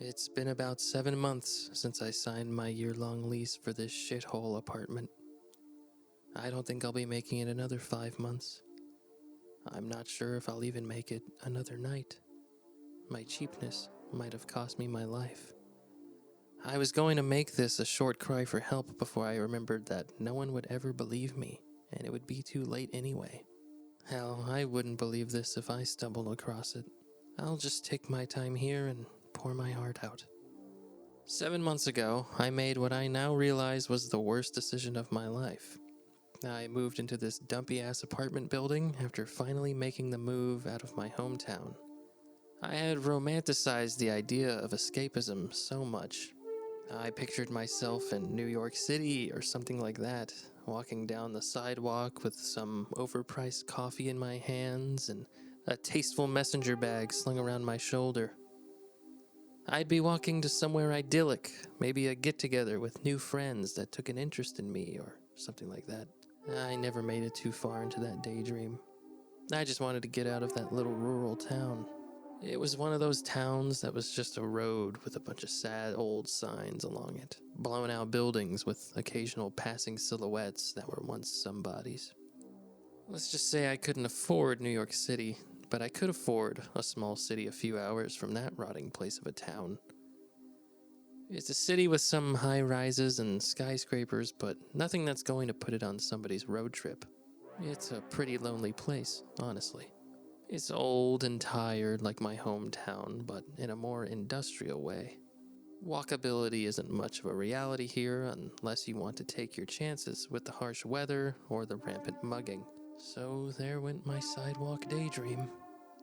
It's been about 7 months since I signed my year-long lease for this shithole apartment. I don't think I'll be making it another 5 months. I'm not sure if I'll even make it another night. My cheapness might have cost me my life. I was going to make this a short cry for help before I remembered that no one would ever believe me, and it would be too late anyway. Hell, I wouldn't believe this if I stumbled across it. I'll just take my time here and pour my heart out. 7 months ago, I made what I now realize was the worst decision of my life. I moved into this dumpy-ass apartment building after finally making the move out of my hometown. I had romanticized the idea of escapism so much. I pictured myself in New York City or something like that, walking down the sidewalk with some overpriced coffee in my hands and a tasteful messenger bag slung around my shoulder. I'd be walking to somewhere idyllic, maybe a get-together with new friends that took an interest in me or something like that. I never made it too far into that daydream. I just wanted to get out of that little rural town. It was one of those towns that was just a road with a bunch of sad old signs along it, blown out buildings with occasional passing silhouettes that were once somebody's. Let's just say I couldn't afford New York City, but I could afford a small city a few hours from that rotting place of a town. It's a city with some high rises and skyscrapers, but nothing that's going to put it on somebody's road trip. It's a pretty lonely place, honestly. It's old and tired like my hometown, but in a more industrial way. Walkability isn't much of a reality here unless you want to take your chances with the harsh weather or the rampant mugging. So there went my sidewalk daydream.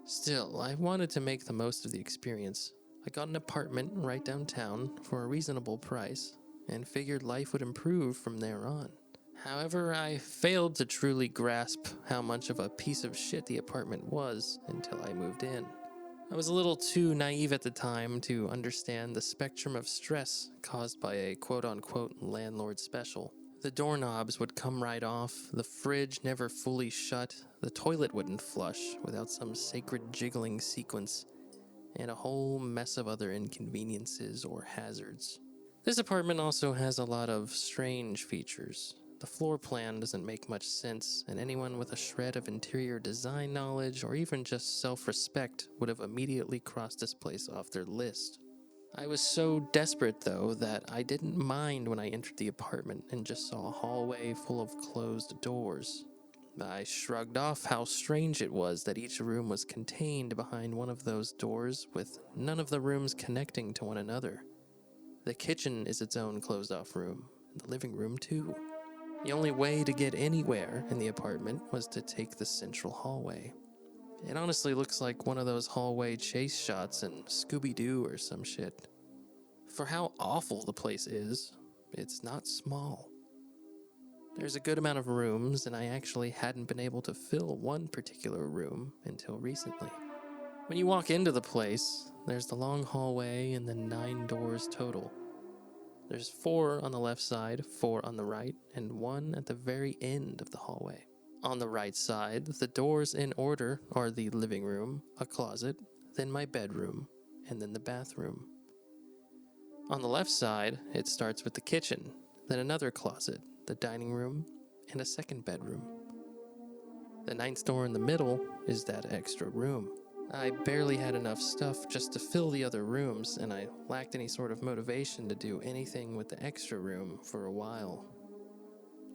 Still, I wanted to make the most of the experience. I got an apartment right downtown for a reasonable price and figured life would improve from there on. However, I failed to truly grasp how much of a piece of shit the apartment was until I moved in. I was a little too naive at the time to understand the spectrum of stress caused by a quote-unquote landlord special. The doorknobs would come right off, the fridge never fully shut, the toilet wouldn't flush without some sacred jiggling sequence, and a whole mess of other inconveniences or hazards. This apartment also has a lot of strange features. The floor plan doesn't make much sense, and anyone with a shred of interior design knowledge or even just self-respect would have immediately crossed this place off their list. I was so desperate, though, that I didn't mind when I entered the apartment and just saw a hallway full of closed doors. I shrugged off how strange it was that each room was contained behind one of those doors, with none of the rooms connecting to one another. The kitchen is its own closed-off room, and the living room too. The only way to get anywhere in the apartment was to take the central hallway. It honestly looks like one of those hallway chase shots in Scooby-Doo or some shit. For how awful the place is, it's not small. There's a good amount of rooms, and I actually hadn't been able to fill one particular room until recently. When you walk into the place, there's the long hallway and then 9 doors total. There's 4 on the left side, 4 on the right, and 1 at the very end of the hallway. On the right side, the doors in order are the living room, a closet, then my bedroom, and then the bathroom. On the left side, it starts with the kitchen, then another closet, the dining room, and a second bedroom. The 9th door in the middle is that extra room. I barely had enough stuff just to fill the other rooms, and I lacked any sort of motivation to do anything with the extra room for a while.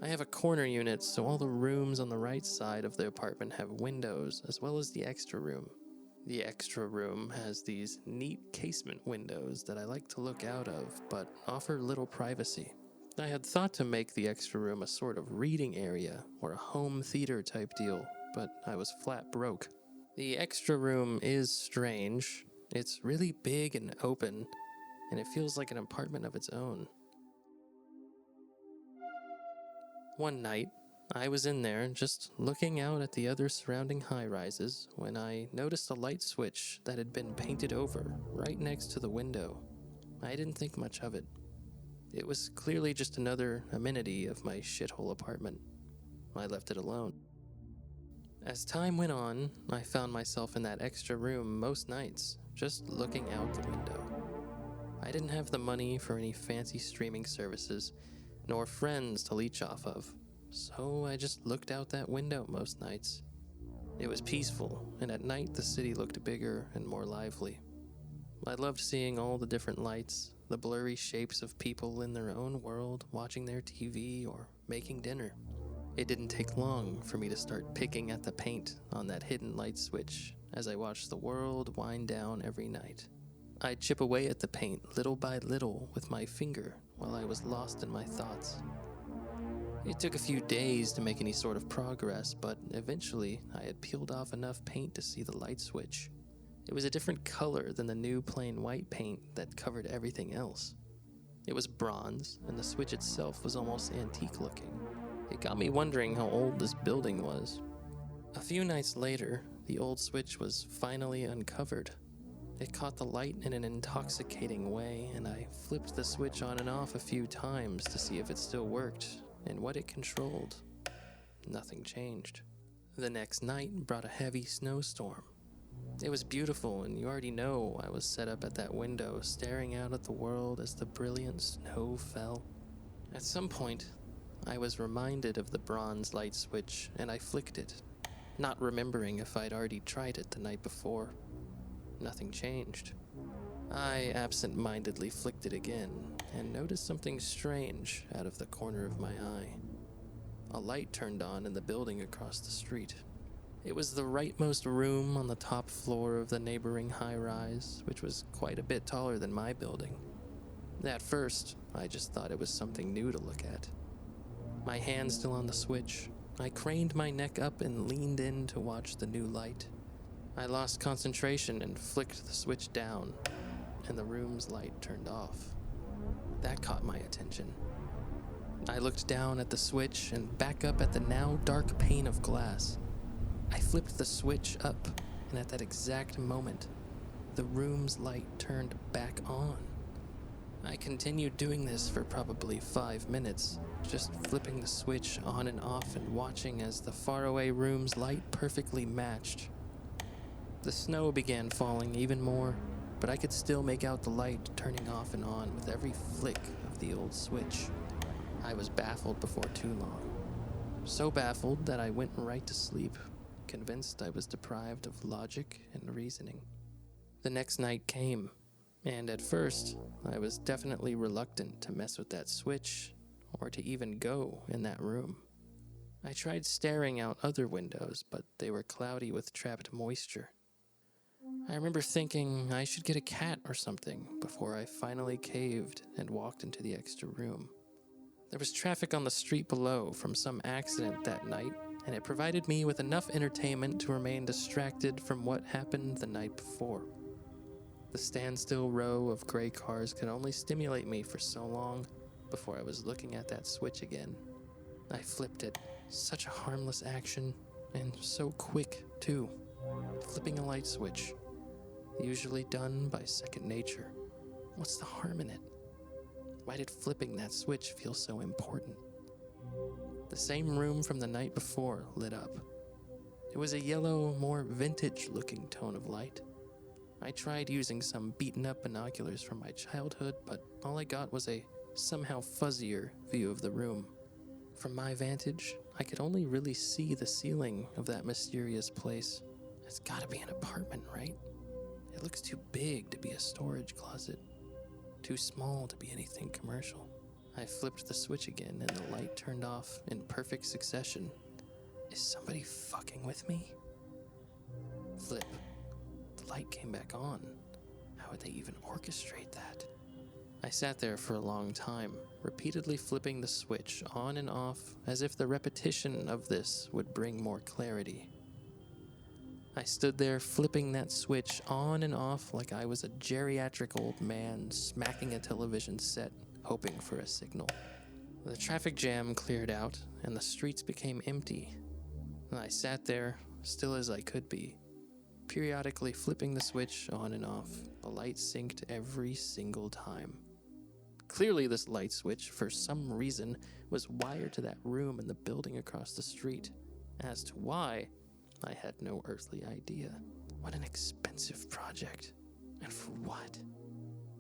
I have a corner unit, so all the rooms on the right side of the apartment have windows, as well as the extra room. The extra room has these neat casement windows that I like to look out of, but offer little privacy. I had thought to make the extra room a sort of reading area, or a home theater type deal, but I was flat broke. The extra room is strange. It's really big and open, and it feels like an apartment of its own. One night, I was in there just looking out at the other surrounding high-rises when I noticed a light switch that had been painted over right next to the window. I didn't think much of it. It was clearly just another amenity of my shithole apartment. I left it alone. As time went on, I found myself in that extra room most nights, just looking out the window. I didn't have the money for any fancy streaming services, nor friends to leech off of, so I just looked out that window most nights. It was peaceful, and at night the city looked bigger and more lively. I loved seeing all the different lights, the blurry shapes of people in their own world watching their TV or making dinner. It didn't take long for me to start picking at the paint on that hidden light switch as I watched the world wind down every night. I'd chip away at the paint little by little with my finger while I was lost in my thoughts. It took a few days to make any sort of progress, but eventually I had peeled off enough paint to see the light switch. It was a different color than the new plain white paint that covered everything else. It was bronze, and the switch itself was almost antique looking. It got me wondering how old this building was. A few nights later, the old switch was finally uncovered. It caught the light in an intoxicating way, and I flipped the switch on and off a few times to see if it still worked and what it controlled. Nothing changed. The next night brought a heavy snowstorm. It was beautiful, and you already know I was set up at that window, staring out at the world as the brilliant snow fell. At some point, I was reminded of the bronze light switch, and I flicked it, not remembering if I'd already tried it the night before. Nothing changed. I absent-mindedly flicked it again, and noticed something strange out of the corner of my eye. A light turned on in the building across the street. It was the rightmost room on the top floor of the neighboring high-rise, which was quite a bit taller than my building. At first, I just thought it was something new to look at. My hand still on the switch, I craned my neck up and leaned in to watch the new light. I lost concentration and flicked the switch down, and the room's light turned off. That caught my attention. I looked down at the switch and back up at the now dark pane of glass. I flipped the switch up, and at that exact moment, the room's light turned back on. I continued doing this for probably 5 minutes, just flipping the switch on and off and watching as the faraway room's light perfectly matched. The snow began falling even more, but I could still make out the light turning off and on with every flick of the old switch. I was baffled before too long. So baffled that I went right to sleep, convinced I was deprived of logic and reasoning. The next night came, and at first, I was definitely reluctant to mess with that switch or to even go in that room. I tried staring out other windows, but they were cloudy with trapped moisture. I remember thinking I should get a cat or something before I finally caved and walked into the extra room. There was traffic on the street below from some accident that night, and it provided me with enough entertainment to remain distracted from what happened the night before. The standstill row of gray cars could only stimulate me for so long before I was looking at that switch again. I flipped it. Such a harmless action, and so quick, too. Flipping a light switch. Usually done by second nature. What's the harm in it? Why did flipping that switch feel so important? The same room from the night before lit up. It was a yellow, more vintage-looking tone of light. I tried using some beaten-up binoculars from my childhood, but all I got was a somehow fuzzier view of the room. From my vantage, I could only really see the ceiling of that mysterious place. It's gotta be an apartment, right? It looks too big to be a storage closet. Too small to be anything commercial. I flipped the switch again and the light turned off in perfect succession. Is somebody fucking with me? Flip. The light came back on. How would they even orchestrate that? I sat there for a long time, repeatedly flipping the switch on and off as if the repetition of this would bring more clarity. I stood there flipping that switch on and off like I was a geriatric old man smacking a television set, hoping for a signal. The traffic jam cleared out, and the streets became empty. I sat there, still as I could be, periodically flipping the switch on and off. The light synced every single time. Clearly this light switch, for some reason, was wired to that room in the building across the street. As to why, I had no earthly idea. What an expensive project. And for what?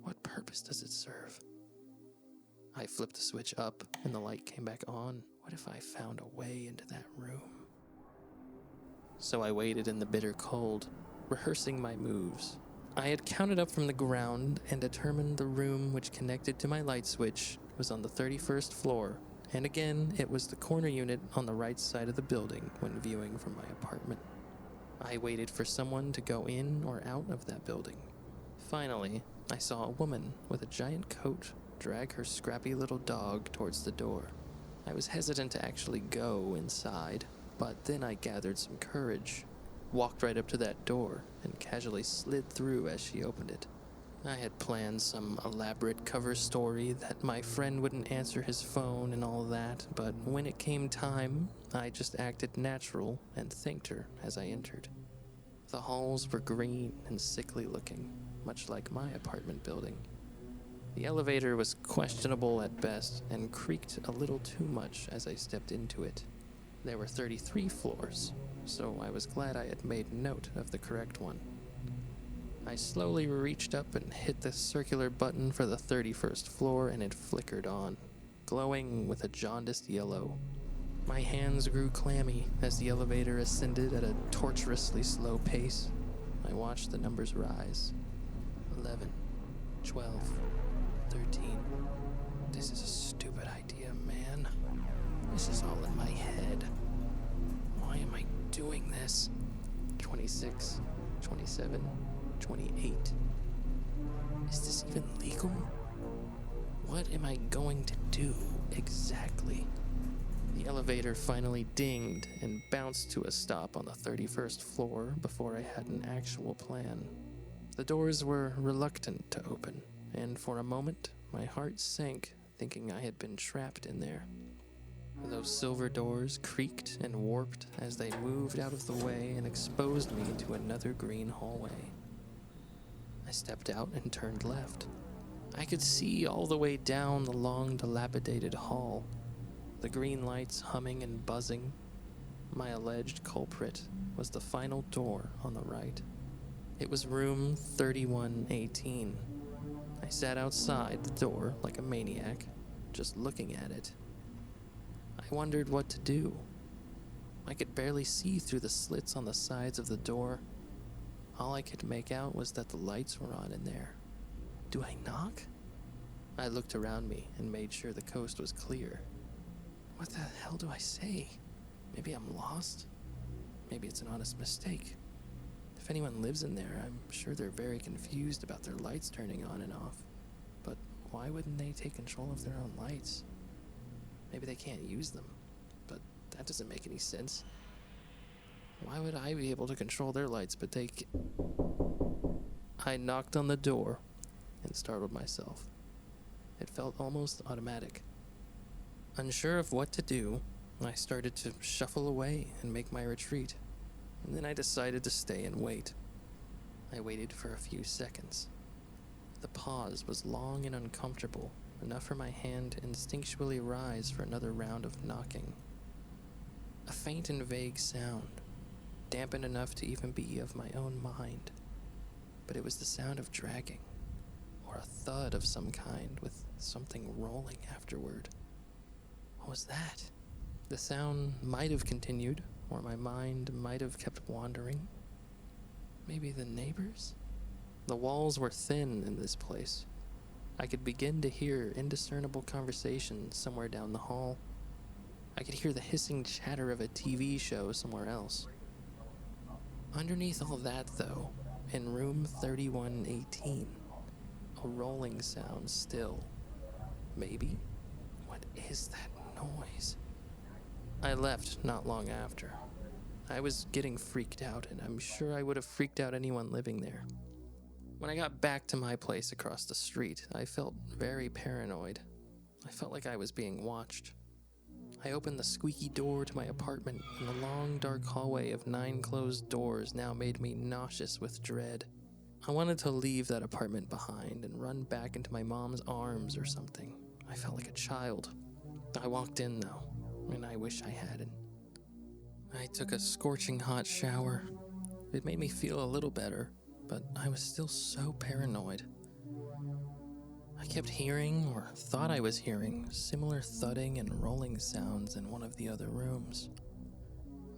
What purpose does it serve? I flipped the switch up and the light came back on. What if I found a way into that room? So I waited in the bitter cold, rehearsing my moves. I had counted up from the ground and determined the room which connected to my light switch was on the 31st floor, and again it was the corner unit on the right side of the building when viewing from my apartment. I waited for someone to go in or out of that building. Finally, I saw a woman with a giant coat drag her scrappy little dog towards the door. I was hesitant to actually go inside, but then I gathered some courage, walked right up to that door, and casually slid through as she opened it. I had planned some elaborate cover story that my friend wouldn't answer his phone and all that, but when it came time, I just acted natural and thanked her as I entered. The halls were green and sickly looking, much like my apartment building. The elevator was questionable at best and creaked a little too much as I stepped into it. There were 33 floors, so I was glad I had made note of the correct one. I slowly reached up and hit the circular button for the 31st floor and it flickered on, glowing with a jaundiced yellow. My hands grew clammy as the elevator ascended at a torturously slow pace. I watched the numbers rise. 11, 12, 13. This is a stupid idea, man. This is all in my head. Why am I doing this? 26, 27, 28. Is this even legal? What am I going to do exactly? The elevator finally dinged and bounced to a stop on the 31st floor before I had an actual plan. The doors were reluctant to open, and for a moment, my heart sank thinking I had been trapped in there. Those silver doors creaked and warped as they moved out of the way and exposed me to another green hallway. I stepped out and turned left. I could see all the way down the long, dilapidated hall, the green lights humming and buzzing. My alleged culprit was the final door on the right. It was room 3118. I sat outside the door like a maniac, just looking at it. I wondered what to do. I could barely see through the slits on the sides of the door. All I could make out was that the lights were on in there. Do I knock? I looked around me and made sure the coast was clear. What the hell do I say? Maybe I'm lost? Maybe it's an honest mistake. If anyone lives in there, I'm sure they're very confused about their lights turning on and off. But why wouldn't they take control of their own lights? Maybe they can't use them, but that doesn't make any sense. Why would I be able to control their lights, but they I knocked on the door and startled myself. It felt almost automatic. Unsure of what to do, I started to shuffle away and make my retreat, and then I decided to stay and wait. I waited for a few seconds. The pause was long and uncomfortable, enough for my hand to instinctually rise for another round of knocking. A faint and vague sound, dampened enough to even be of my own mind, but it was the sound of dragging, or a thud of some kind with something rolling afterward. What was that? The sound might have continued, or my mind might have kept wandering. Maybe the neighbors? The walls were thin in this place. I could begin to hear indiscernible conversation somewhere down the hall. I could hear the hissing chatter of a TV show somewhere else. Underneath all that, though, in room 3118, a rolling sound still. Maybe? What is that noise? I left not long after. I was getting freaked out, and I'm sure I would have freaked out anyone living there. When I got back to my place across the street, I felt very paranoid. I felt like I was being watched. I opened the squeaky door to my apartment, and the long, dark hallway of 9 closed doors now made me nauseous with dread. I wanted to leave that apartment behind and run back into my mom's arms or something. I felt like a child. I walked in, though, and I wish I hadn't. I took a scorching hot shower. It made me feel a little better, but I was still so paranoid. I kept hearing, or thought I was hearing, similar thudding and rolling sounds in one of the other rooms.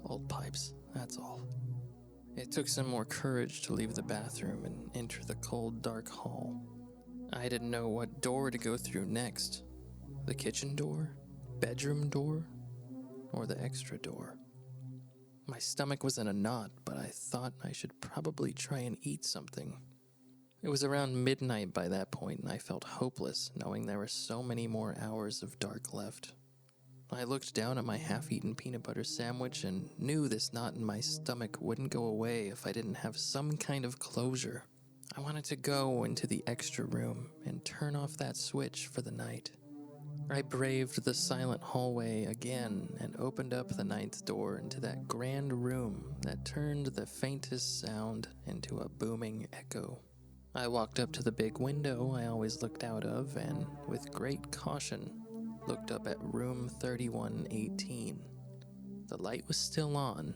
Old pipes, that's all. It took some more courage to leave the bathroom and enter the cold, dark hall. I didn't know what door to go through next. The kitchen door? Bedroom door? Or the extra door? My stomach was in a knot, but I thought I should probably try and eat something. It was around midnight by that point, and I felt hopeless, knowing there were so many more hours of dark left. I looked down at my half-eaten peanut butter sandwich and knew this knot in my stomach wouldn't go away if I didn't have some kind of closure. I wanted to go into the extra room and turn off that switch for the night. I braved the silent hallway again and opened up the ninth door into that grand room that turned the faintest sound into a booming echo. I walked up to the big window I always looked out of and, with great caution, looked up at room 3118. The light was still on,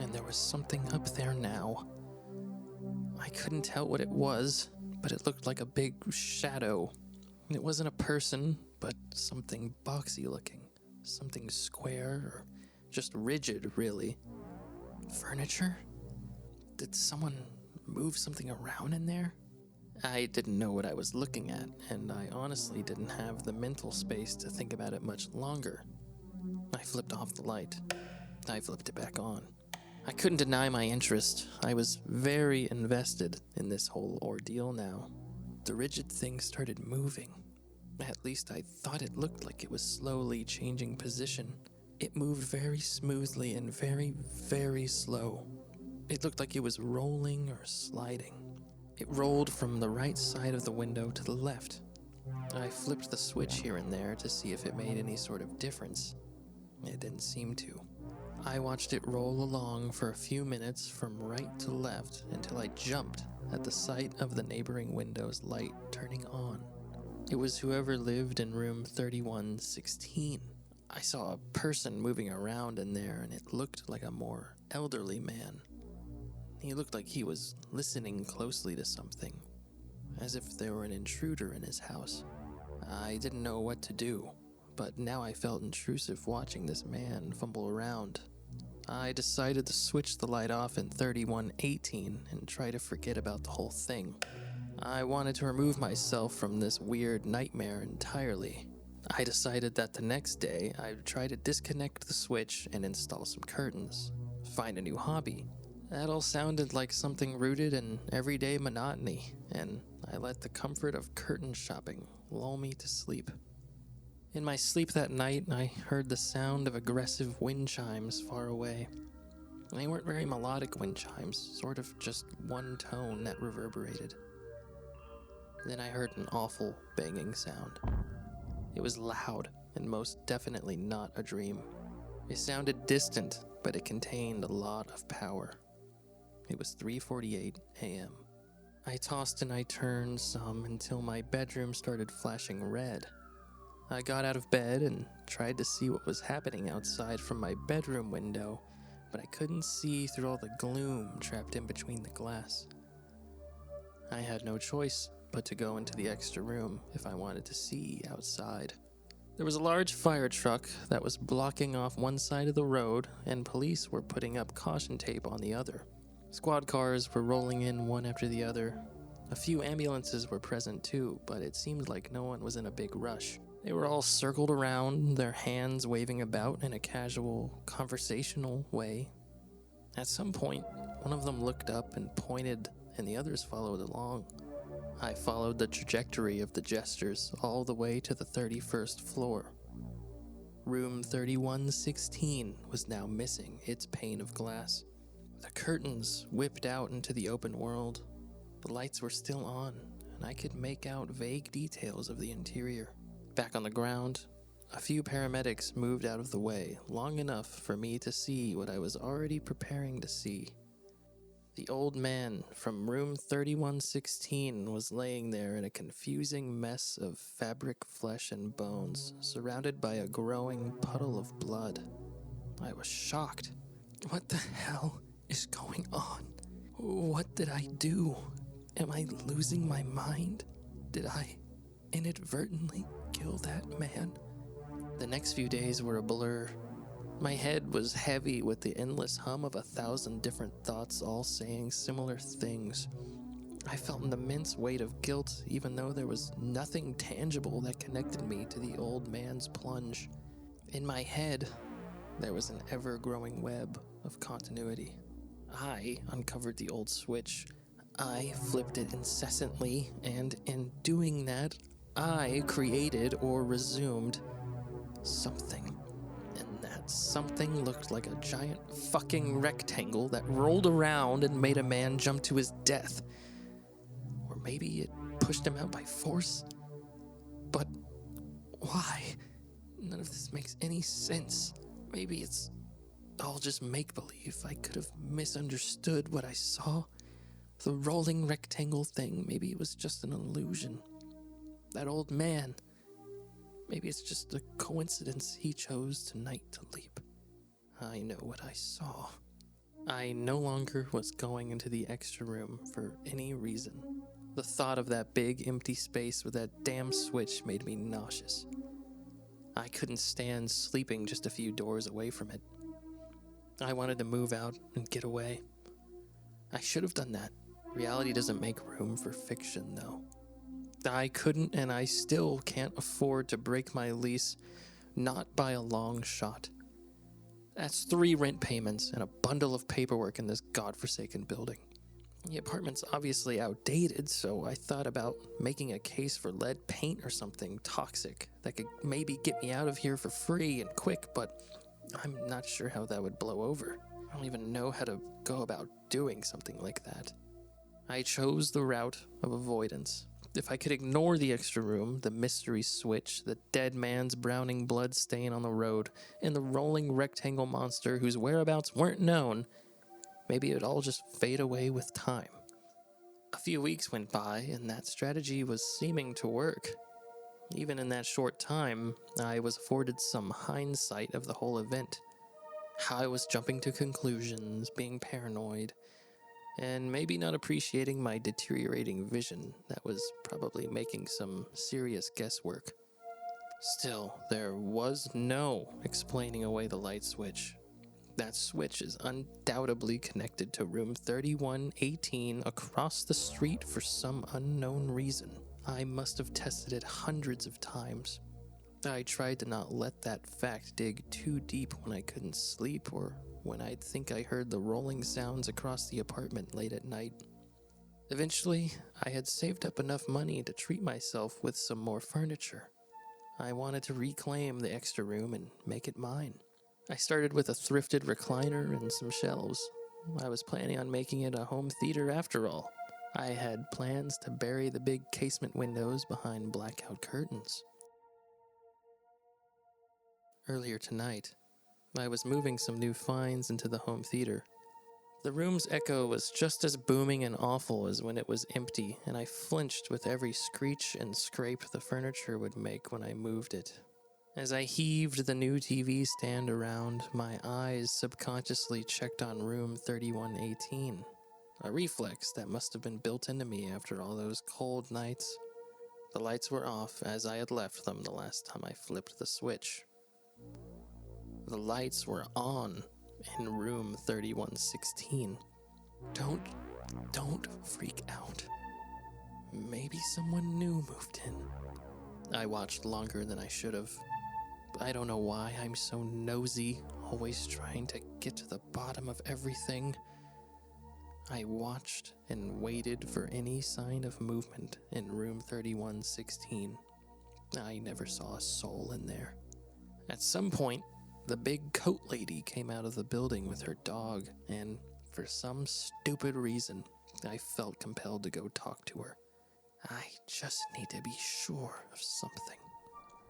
and there was something up there now. I couldn't tell what it was, but it looked like a big shadow. It wasn't a person, but something boxy looking, something square, or just rigid, really. Furniture? Did someone move something around in there? I didn't know what I was looking at, and I honestly didn't have the mental space to think about it much longer. I flipped off the light. I flipped it back on. I couldn't deny my interest. I was very invested in this whole ordeal now. The rigid thing started moving. At least I thought it looked like it was slowly changing position. It moved very smoothly and very, very slow. It looked like it was rolling or sliding. It rolled from the right side of the window to the left. I flipped the switch here and there to see if it made any sort of difference. It didn't seem to. I watched it roll along for a few minutes from right to left until I jumped at the sight of the neighboring window's light turning on. It was whoever lived in room 3116. I saw a person moving around in there, and it looked like a more elderly man. He looked like he was listening closely to something, as if there were an intruder in his house. I didn't know what to do, but now I felt intrusive watching this man fumble around. I decided to switch the light off in 3118 and try to forget about the whole thing. I wanted to remove myself from this weird nightmare entirely. I decided that the next day I'd try to disconnect the switch and install some curtains. Find a new hobby. That all sounded like something rooted in everyday monotony, and I let the comfort of curtain shopping lull me to sleep. In my sleep that night, I heard the sound of aggressive wind chimes far away. They weren't very melodic wind chimes, sort of just one tone that reverberated. Then I heard an awful banging sound. It was loud and most definitely not a dream. It sounded distant, but it contained a lot of power. It was 3:48 a.m. I tossed and I turned some until my bedroom started flashing red. I got out of bed and tried to see what was happening outside from my bedroom window, but I couldn't see through all the gloom trapped in between the glass. I had no choice but to go into the extra room if I wanted to see outside. There was a large fire truck that was blocking off one side of the road, and police were putting up caution tape on the other. Squad cars were rolling in one after the other. A few ambulances were present too, but it seemed like no one was in a big rush. They were all circled around, their hands waving about in a casual, conversational way. At some point, one of them looked up and pointed, and the others followed along. I followed the trajectory of the gestures all the way to the 31st floor. Room 3116 was now missing its pane of glass. The curtains whipped out into the open world. The lights were still on, and I could make out vague details of the interior. Back on the ground, a few paramedics moved out of the way long enough for me to see what I was already preparing to see. The old man from room 3116 was laying there in a confusing mess of fabric, flesh, and bones, surrounded by a growing puddle of blood. I was shocked. What the hell is going on? What did I do? Am I losing my mind? Did I inadvertently kill that man? The next few days were a blur. My head was heavy with the endless hum of 1,000 different thoughts, all saying similar things. I felt an immense weight of guilt, even though there was nothing tangible that connected me to the old man's plunge. In my head, there was an ever-growing web of continuity. I uncovered the old switch. I flipped it incessantly, and in doing that, I created or resumed something. And that something looked like a giant fucking rectangle that rolled around and made a man jump to his death. Or maybe it pushed him out by force? But why? None of this makes any sense. Maybe it's all just make-believe. I could have misunderstood what I saw. The rolling rectangle thing, maybe it was just an illusion. That old man, maybe it's just a coincidence he chose tonight to leap. I know what I saw. I no longer was going into the extra room for any reason. The thought of that big empty space with that damn switch made me nauseous. I couldn't stand sleeping just a few doors away from it. I wanted to move out and get away. I should have done that. Reality doesn't make room for fiction, though. I couldn't, and I still can't afford to break my lease, not by a long shot. That's 3 rent payments and a bundle of paperwork in this godforsaken building. The apartment's obviously outdated, so I thought about making a case for lead paint or something toxic that could maybe get me out of here for free and quick, but I'm not sure how that would blow over. I don't even know how to go about doing something like that. I chose the route of avoidance. If I could ignore the extra room, the mystery switch, the dead man's browning blood stain on the road, and the rolling rectangle monster whose whereabouts weren't known, maybe it would all just fade away with time. A few weeks went by, and that strategy was seeming to work. Even in that short time, I was afforded some hindsight of the whole event. How I was jumping to conclusions, being paranoid, and maybe not appreciating my deteriorating vision that was probably making some serious guesswork. Still, there was no explaining away the light switch. That switch is undoubtedly connected to room 3118 across the street for some unknown reason. I must have tested it hundreds of times. I tried to not let that fact dig too deep when I couldn't sleep or when I'd think I heard the rolling sounds across the apartment late at night. Eventually, I had saved up enough money to treat myself with some more furniture. I wanted to reclaim the extra room and make it mine. I started with a thrifted recliner and some shelves. I was planning on making it a home theater after all. I had plans to bury the big casement windows behind blackout curtains. Earlier tonight, I was moving some new finds into the home theater. The room's echo was just as booming and awful as when it was empty, and I flinched with every screech and scrape the furniture would make when I moved it. As I heaved the new TV stand around, my eyes subconsciously checked on room 3118, a reflex that must have been built into me after all those cold nights. The lights were off as I had left them the last time I flipped the switch. The lights were on in room 3116. Don't freak out. Maybe someone new moved in. I watched longer than I should have. I don't know why I'm so nosy, always trying to get to the bottom of everything. I watched and waited for any sign of movement in room 3116. I never saw a soul in there. At some point, the big coat lady came out of the building with her dog, and for some stupid reason, I felt compelled to go talk to her. I just need to be sure of something.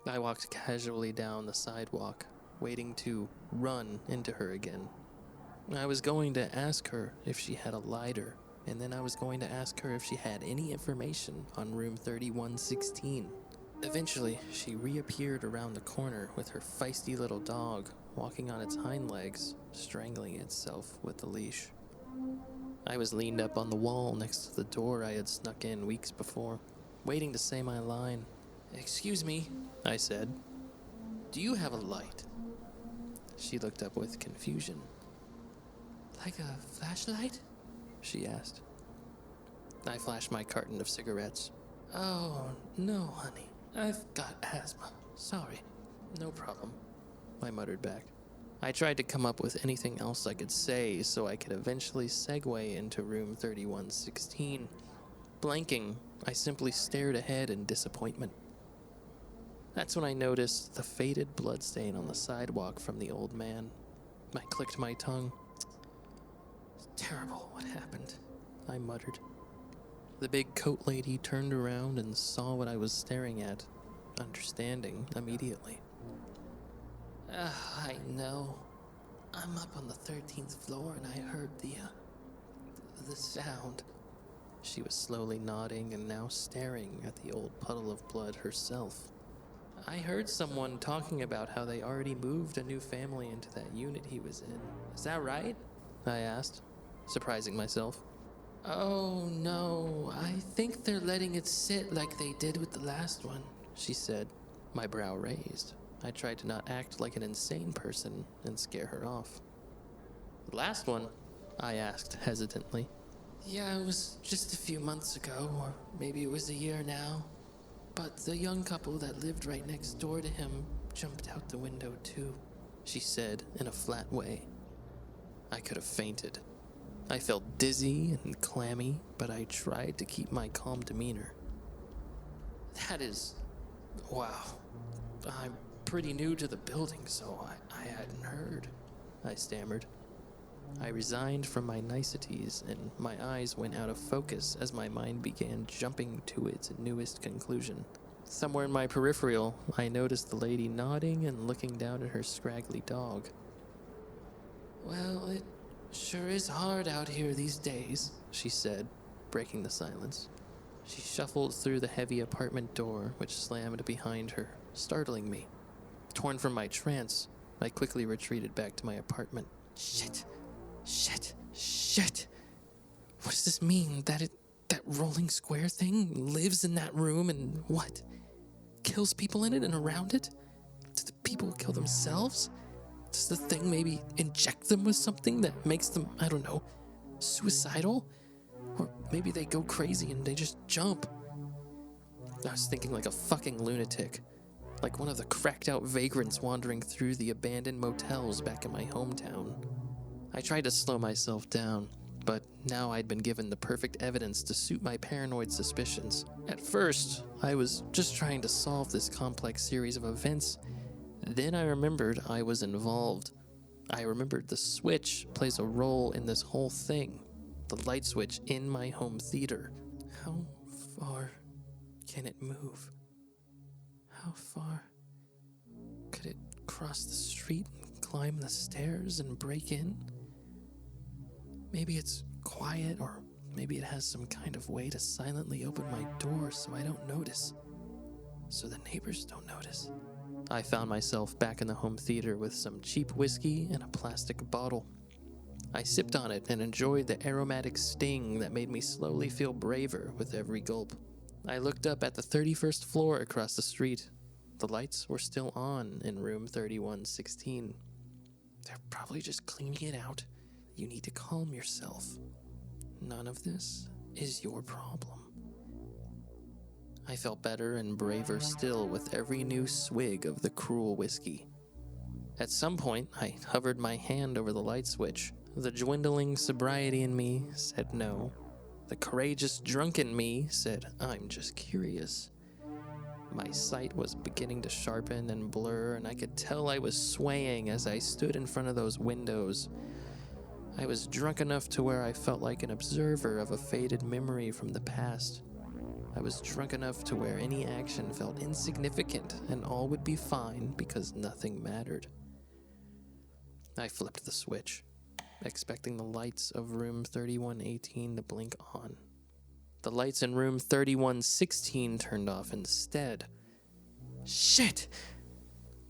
I walked casually down the sidewalk, waiting to run into her again. I was going to ask her if she had a lighter, and then I was going to ask her if she had any information on room 3116. Eventually, she reappeared around the corner with her feisty little dog, walking on its hind legs, strangling itself with the leash. I was leaned up on the wall next to the door I had snuck in weeks before, waiting to say my line. "Excuse me," I said. "Do you have a light?" She looked up with confusion. "Like a flashlight?" she asked. I flashed my carton of cigarettes. "Oh, no, honey. I've got asthma. Sorry." "No problem," I muttered back. I tried to come up with anything else I could say so I could eventually segue into room 3116. Blanking, I simply stared ahead in disappointment. That's when I noticed the faded bloodstain on the sidewalk from the old man. I clicked my tongue. "It's terrible what happened," I muttered. The big coat lady turned around and saw what I was staring at, understanding immediately. "I know. I'm up on the 13th floor and I heard the sound." She was slowly nodding and now staring at the old puddle of blood herself. "I heard someone talking about how they already moved a new family into that unit he was in. Is that right?" I asked, surprising myself. "Oh, no, I think they're letting it sit like they did with the last one," she said. My brow raised. I tried to not act like an insane person and scare her off. "The last one?" I asked hesitantly. "Yeah, it was just a few months ago, or maybe it was a year now. But the young couple that lived right next door to him jumped out the window too," she said in a flat way. I could have fainted. I felt dizzy and clammy, but I tried to keep my calm demeanor. "That is... wow. I'm pretty new to the building, so I hadn't heard," I stammered. I resigned from my niceties, and my eyes went out of focus as my mind began jumping to its newest conclusion. Somewhere in my peripheral, I noticed the lady nodding and looking down at her scraggly dog. "Well, it sure is hard out here these days," she said, breaking the silence. She shuffled through the heavy apartment door, which slammed behind her, startling me. Torn from my trance, I quickly retreated back to my apartment. Shit! What does this mean? That rolling square thing lives in that room and what? Kills people in it and around it? Do the people kill themselves? Does the thing maybe inject them with something that makes them, I don't know, suicidal? Or maybe they go crazy and they just jump. I was thinking like a fucking lunatic. Like one of the cracked out vagrants wandering through the abandoned motels back in my hometown. I tried to slow myself down, but now I'd been given the perfect evidence to suit my paranoid suspicions. At first, I was just trying to solve this complex series of events. Then I remembered I was involved. I remembered the switch plays a role in this whole thing. The light switch in my home theater. How far can it move? How far could it cross the street and climb the stairs and break in? Maybe it's quiet, or maybe it has some kind of way to silently open my door so I don't notice. So the neighbors don't notice. I found myself back in the home theater with some cheap whiskey and a plastic bottle. I sipped on it and enjoyed the aromatic sting that made me slowly feel braver with every gulp. I looked up at the 31st floor across the street. The lights were still on in room 3116. They're probably just cleaning it out. You need to calm yourself. None of this is your problem. I felt better and braver still with every new swig of the cruel whiskey. At some point, I hovered my hand over the light switch. The dwindling sobriety in me said no. The courageous drunk in me said, I'm just curious. My sight was beginning to sharpen and blur, and I could tell I was swaying as I stood in front of those windows. I was drunk enough to where I felt like an observer of a faded memory from the past. I was drunk enough to where any action felt insignificant and all would be fine because nothing mattered. I flipped the switch, expecting the lights of room 3118 to blink on. The lights in room 3116 turned off instead. Shit!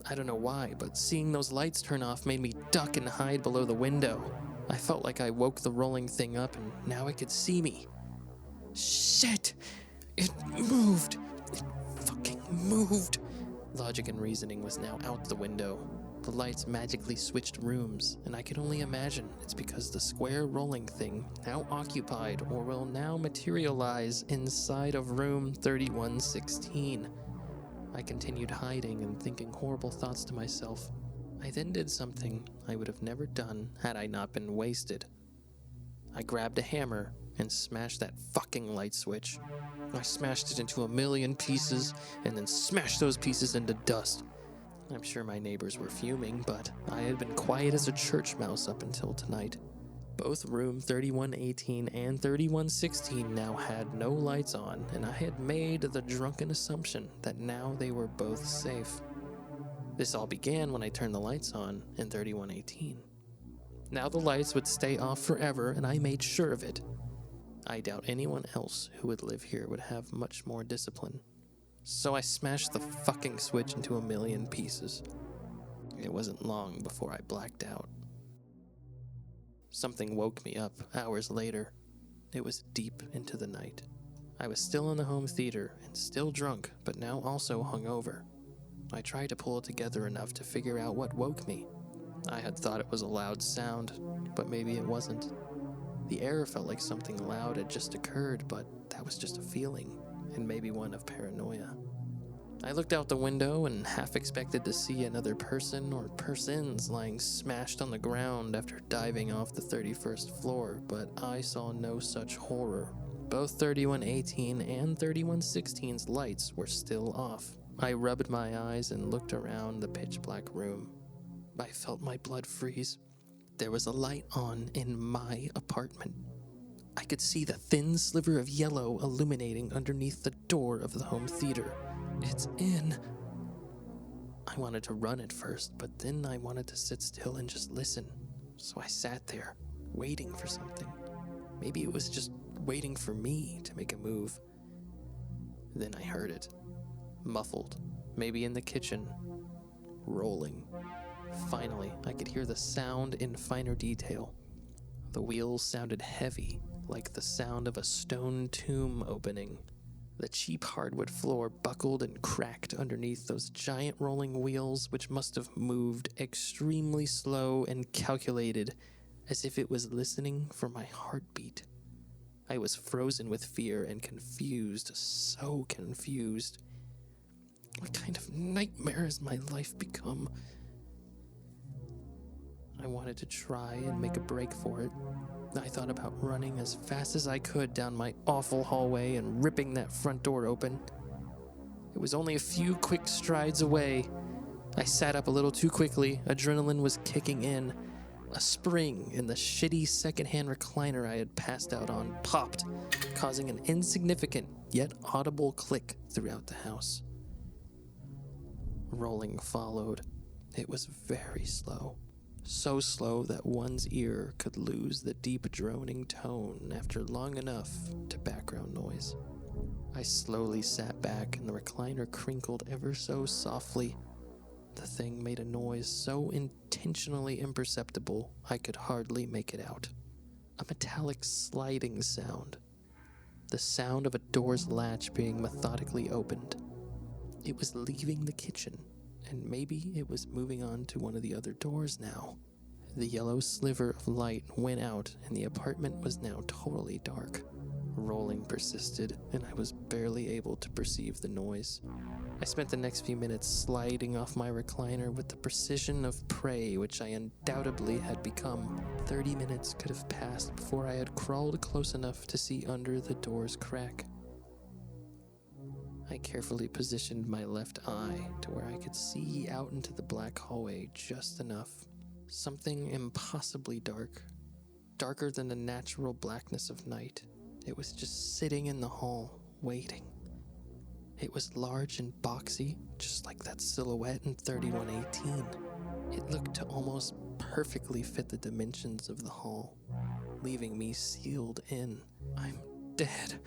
I don't know why, but seeing those lights turn off made me duck and hide below the window. I felt like I woke the rolling thing up and now it could see me. Shit! It moved! It fucking moved. Logic and reasoning was now out the window. The lights magically switched rooms, and I could only imagine it's because the square rolling thing now occupied or will now materialize inside of room 3116. I continued hiding and thinking horrible thoughts to myself. I then did something I would have never done had I not been wasted. I grabbed a hammer and smashed that fucking light switch. I smashed it into a million pieces and then smashed those pieces into dust. I'm sure my neighbors were fuming, but I had been quiet as a church mouse up until tonight. Both room 3118 and 3116 now had no lights on, and I had made the drunken assumption that now they were both safe. This all began when I turned the lights on in 3118. Now the lights would stay off forever, and I made sure of it. I doubt anyone else who would live here would have much more discipline. So I smashed the fucking switch into a million pieces. It wasn't long before I blacked out. Something woke me up hours later. It was deep into the night. I was still in the home theater and still drunk, but now also hungover. I tried to pull it together enough to figure out what woke me. I had thought it was a loud sound, but maybe it wasn't. The air felt like something loud had just occurred, but that was just a feeling, and maybe one of paranoia. I looked out the window and half expected to see another person or persons lying smashed on the ground after diving off the 31st floor, but I saw no such horror. Both 3118 and 3116's lights were still off. I rubbed my eyes and looked around the pitch-black room. I felt my blood freeze. There was a light on in my apartment. I could see the thin sliver of yellow illuminating underneath the door of the home theater. It's in. I wanted to run at first, but then I wanted to sit still and just listen. So I sat there, waiting for something. Maybe it was just waiting for me to make a move. Then I heard it. Muffled, maybe in the kitchen. Rolling. Finally, I could hear the sound in finer detail. The wheels sounded heavy, like the sound of a stone tomb opening. The cheap hardwood floor buckled and cracked underneath those giant rolling wheels, which must have moved extremely slow and calculated, as if it was listening for my heartbeat. I was frozen with fear and confused, so confused. What kind of nightmare has my life become? I wanted to try and make a break for it. I thought about running as fast as I could down my awful hallway and ripping that front door open. It was only a few quick strides away. I sat up a little too quickly. Adrenaline was kicking in. A spring in the shitty secondhand recliner I had passed out on popped, causing an insignificant yet audible click throughout the house. Rolling followed. It was very slow. So slow that one's ear could lose the deep droning tone after long enough to background noise. I slowly sat back and the recliner crinkled ever so softly. The thing made a noise so intentionally imperceptible I could hardly make it out. A metallic sliding sound. The sound of a door's latch being methodically opened. It was leaving the kitchen, and maybe it was moving on to one of the other doors now. The yellow sliver of light went out, and the apartment was now totally dark. Rolling persisted, and I was barely able to perceive the noise. I spent the next few minutes sliding off my recliner with the precision of prey which I undoubtedly had become. 30 minutes could have passed before I had crawled close enough to see under the door's crack. I carefully positioned my left eye to where I could see out into the black hallway just enough. Something impossibly dark, darker than the natural blackness of night. It was just sitting in the hall, waiting. It was large and boxy, just like that silhouette in 3118. It looked to almost perfectly fit the dimensions of the hall, leaving me sealed in. I'm dead.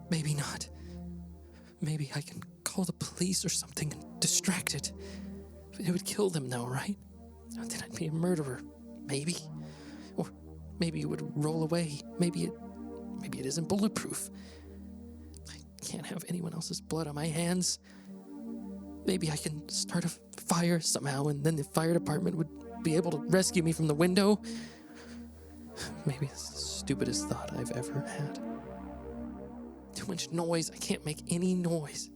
Maybe not. Maybe I can call the police or something and distract it. It would kill them though, right? Then I'd be a murderer. Maybe. Or maybe it would roll away. Maybe it isn't bulletproof. I can't have anyone else's blood on my hands. Maybe I can start a fire somehow, and then the fire department would be able to rescue me from the window. Maybe it's the stupidest thought I've ever had. Too much noise. I can't make any noise.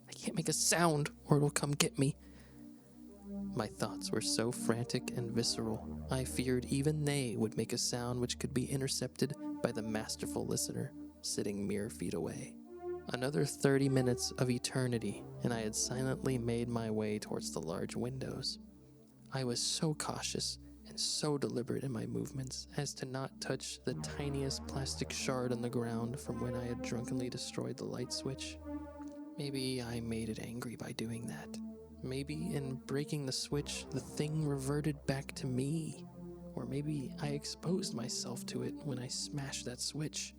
I can't make a sound, or it'll come get me. My thoughts were so frantic and visceral, I feared even they would make a sound which could be intercepted by the masterful listener sitting mere feet away. Another 30 minutes of eternity, and I had silently made my way towards the large windows. I was so cautious and so deliberate in my movements as to not touch the tiniest plastic shard on the ground from when I had drunkenly destroyed the light switch. Maybe I made it angry by doing that. Maybe in breaking the switch, the thing reverted back to me. Or maybe I exposed myself to it when I smashed that switch.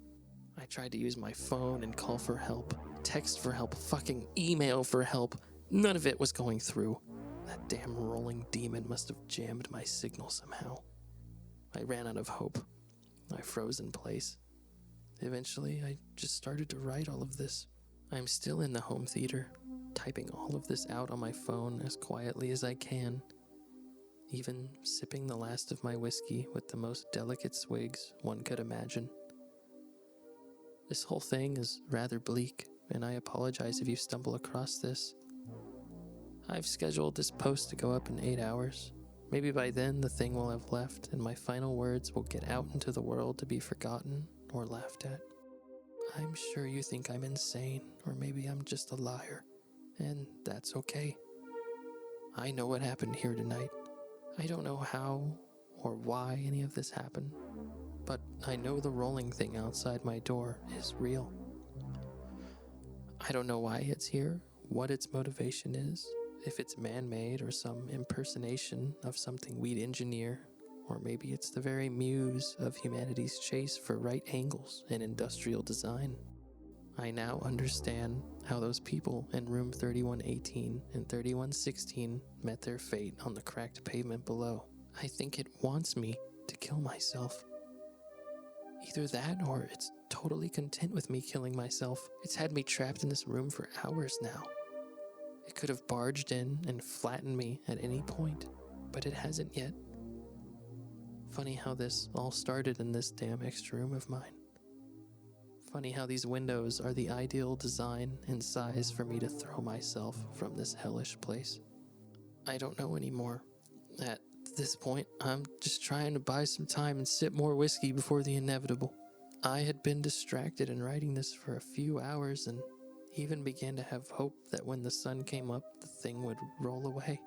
I tried to use my phone and call for help, text for help, fucking email for help. None of it was going through. That damn rolling demon must have jammed my signal somehow. I ran out of hope. I froze in place. Eventually, I just started to write all of this. I'm still in the home theater, typing all of this out on my phone as quietly as I can, even sipping the last of my whiskey with the most delicate swigs one could imagine. This whole thing is rather bleak, and I apologize if you stumble across this. I've scheduled this post to go up in 8 hours. Maybe by then the thing will have left, and my final words will get out into the world to be forgotten or laughed at. I'm sure you think I'm insane, or maybe I'm just a liar, and that's okay. I know what happened here tonight. I don't know how or why any of this happened, but I know the rolling thing outside my door is real. I don't know why it's here, what its motivation is, if it's man-made or some impersonation of something we'd engineer, or maybe it's the very muse of humanity's chase for right angles in industrial design. I now understand how those people in room 3118 and 3116 met their fate on the cracked pavement below. I think it wants me to kill myself. Either that, or it's totally content with me killing myself. It's had me trapped in this room for hours now. It could have barged in and flattened me at any point, but it hasn't yet. Funny how this all started in this damn extra room of mine. Funny how these windows are the ideal design and size for me to throw myself from this hellish place. I don't know anymore. At this point, I'm just trying to buy some time and sip more whiskey before the inevitable. I had been distracted in writing this for a few hours and even began to have hope that when the sun came up, the thing would roll away.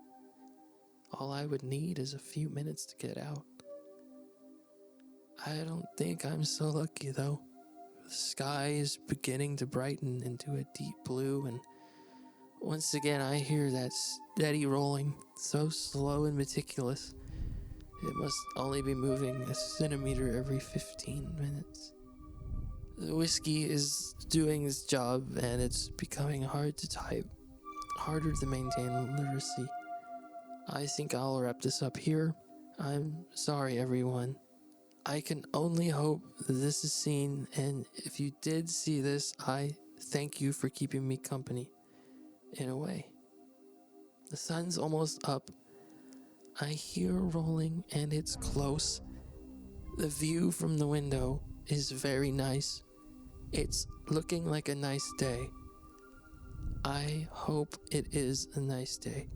All I would need is a few minutes to get out. I don't think I'm so lucky, though. The sky is beginning to brighten into a deep blue, and once again I hear that steady rolling, so slow and meticulous. It must only be moving a centimeter every 15 minutes. The whiskey is doing its job, and it's becoming hard to type, harder to maintain literacy. I think I'll wrap this up here. I'm sorry, everyone. I can only hope that this is seen, and if you did see this, I thank you for keeping me company, in a way. The sun's almost up. I hear rolling, and it's close. The view from the window is very nice. It's looking like a nice day. I hope it is a nice day.